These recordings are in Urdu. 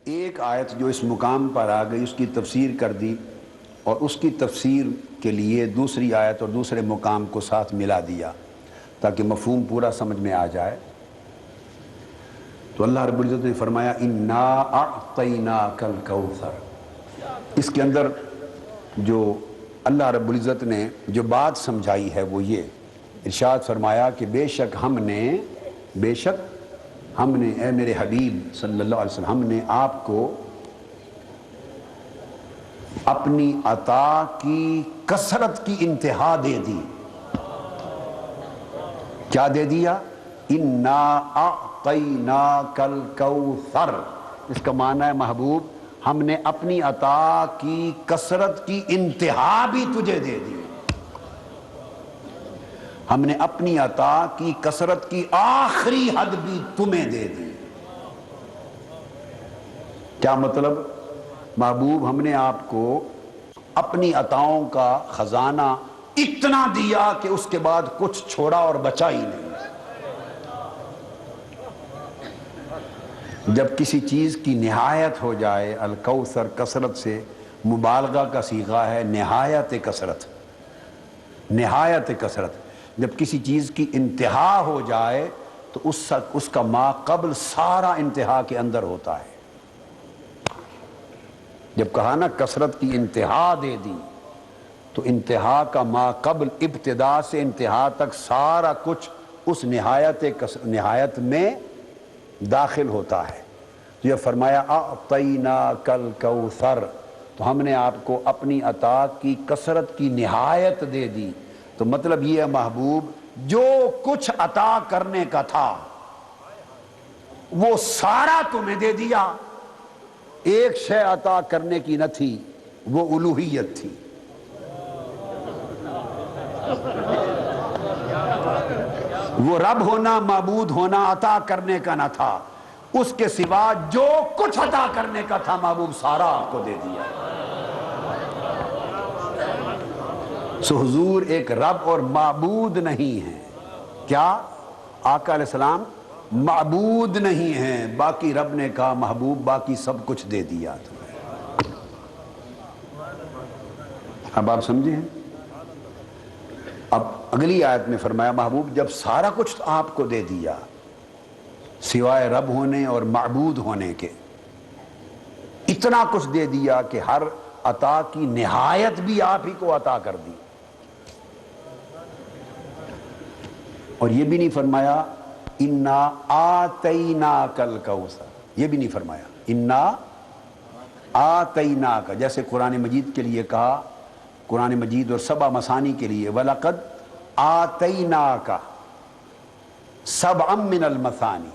ایک آیت جو اس مقام پر آ گئی اس کی تفسیر کر دی اور اس کی تفسیر کے لیے دوسری آیت اور دوسرے مقام کو ساتھ ملا دیا تاکہ مفہوم پورا سمجھ میں آ جائے۔ تو اللہ رب العزت نے فرمایا اِنَّا أَعْطَيْنَاكَ الْكَوْثَرَ۔ اس کے اندر جو اللہ رب العزت نے جو بات سمجھائی ہے وہ یہ ارشاد فرمایا کہ بے شک ہم نے اے میرے حبیب صلی اللہ علیہ وسلم ہم نے آپ کو اپنی عطا کی کثرت کی انتہا دے دی۔ کیا دے دیا؟ اِنَّا أَعْطَيْنَاكَ الْكَوْثَرَ۔ اس کا معنی ہے محبوب ہم نے اپنی عطا کی کثرت کی انتہا بھی تجھے دے دی، ہم نے اپنی عطا کی کثرت کی آخری حد بھی تمہیں دے دی۔ کیا مطلب؟ محبوب ہم نے آپ کو اپنی عطاؤں کا خزانہ اتنا دیا کہ اس کے بعد کچھ چھوڑا اور بچا ہی نہیں۔ جب کسی چیز کی نہایت ہو جائے، الکوثر کثرت سے مبالغہ کا صیغہ ہے، نہایت کثرت، جب کسی چیز کی انتہا ہو جائے تو اس کا ما قبل سارا انتہا کے اندر ہوتا ہے۔ جب کہا نا کثرت کی انتہا دے دی تو انتہا کا ما قبل ابتدا سے انتہا تک سارا کچھ اس نہایت میں داخل ہوتا ہے۔ تو یہ فرمایا اعطیناک الکوثر، تو ہم نے آپ کو اپنی عطا کی کثرت کی نہایت دے دی۔ تو مطلب یہ ہے محبوب جو کچھ عطا کرنے کا تھا وہ سارا تمہیں دے دیا، ایک شے عطا کرنے کی نہ تھی، وہ الوہیت تھی۔ وہ رب ہونا، معبود ہونا عطا کرنے کا نہ تھا، اس کے سوا جو کچھ عطا کرنے کا تھا محبوب سارا آپ کو دے دیا۔ سو حضور ایک رب اور معبود نہیں ہیں۔ کیا؟ آقا علیہ السلام معبود نہیں ہیں، باقی رب نے کہا محبوب باقی سب کچھ دے دیا تمہیں۔ اب آپ سمجھے ہیں؟ اب اگلی آیت میں فرمایا محبوب جب سارا کچھ آپ کو دے دیا سوائے رب ہونے اور معبود ہونے کے، اتنا کچھ دے دیا کہ ہر عطا کی نہایت بھی آپ ہی کو عطا کر دی، اور یہ بھی نہیں فرمایا اِنَّا آتَيْنَاكَ الْكَوْثَرَ، یہ بھی نہیں فرمایا اِنَّا آتَيْنَاكَ، جیسے قرآن مجید کے لیے کہا، قرآن مجید اور سبع مثانی کے لیے وَلَقَدْ آتَيْنَاكَ سَبْعًا مِّنَ الْمَثَانِي،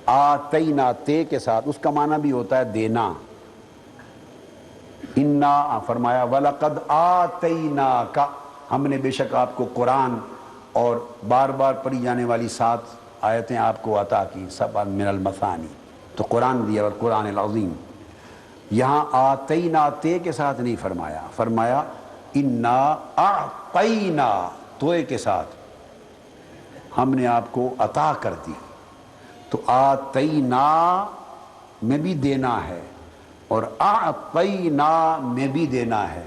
آتینا تے کے ساتھ اس کا معنی بھی ہوتا ہے دینا۔ اِنَّا فرمایا وَلَقَدْ آتَيْنَاكَ، ہم نے بے شک آپ کو قرآن اور بار بار پڑھی جانے والی 7 آیتیں آپ کو عطا کی، سبعًا مِّنَ الْمَثَانِي، تو قرآن دیا اور قرآن العظیم۔ یہاں آتینا تے کے ساتھ نہیں فرمایا، فرمایا اِنَّا أَعْطَيْنَا توئے کے ساتھ ہم نے آپ کو عطا کر دی۔ تو آتینا میں بھی دینا ہے اور اعطینا میں بھی دینا ہے،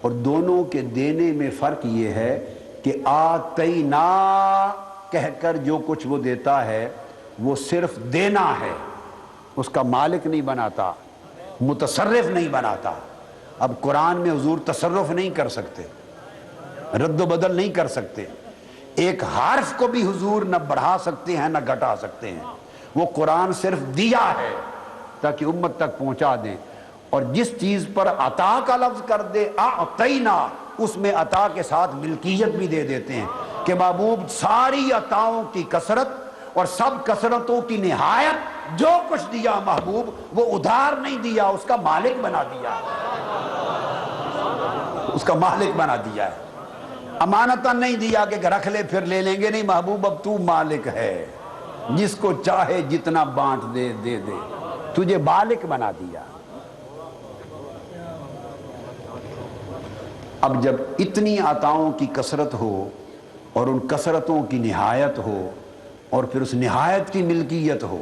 اور دونوں کے دینے میں فرق یہ ہے کہ آتینا کہہ کر جو کچھ وہ دیتا ہے وہ صرف دینا ہے، اس کا مالک نہیں بناتا، متصرف نہیں بناتا۔ اب قرآن میں حضور تصرف نہیں کر سکتے، رد و بدل نہیں کر سکتے، ایک حرف کو بھی حضور نہ بڑھا سکتے ہیں نہ گھٹا سکتے ہیں۔ وہ قرآن صرف دیا ہے تاکہ امت تک پہنچا دیں، اور جس چیز پر عطا کا لفظ کر دے اعطینا، اس میں عطا کے ساتھ ملکیت بھی دے دیتے ہیں کہ محبوب ساری عطاؤں کی کثرت اور سب کثرتوں کی نہایت جو کچھ دیا محبوب وہ ادھار نہیں دیا، اس کا مالک بنا دیا، اس کا مالک بنا دیا ہے۔ امانتاً نہیں دیا کہ رکھ لے پھر لے لیں گے، نہیں محبوب اب تو مالک ہے، جس کو چاہے جتنا بانٹ دے دے دے، تجھے مالک بنا دیا۔ اب جب اتنی عطاؤں کی کثرت ہو اور ان کثرتوں کی نہایت ہو اور پھر اس نہایت کی ملکیت ہو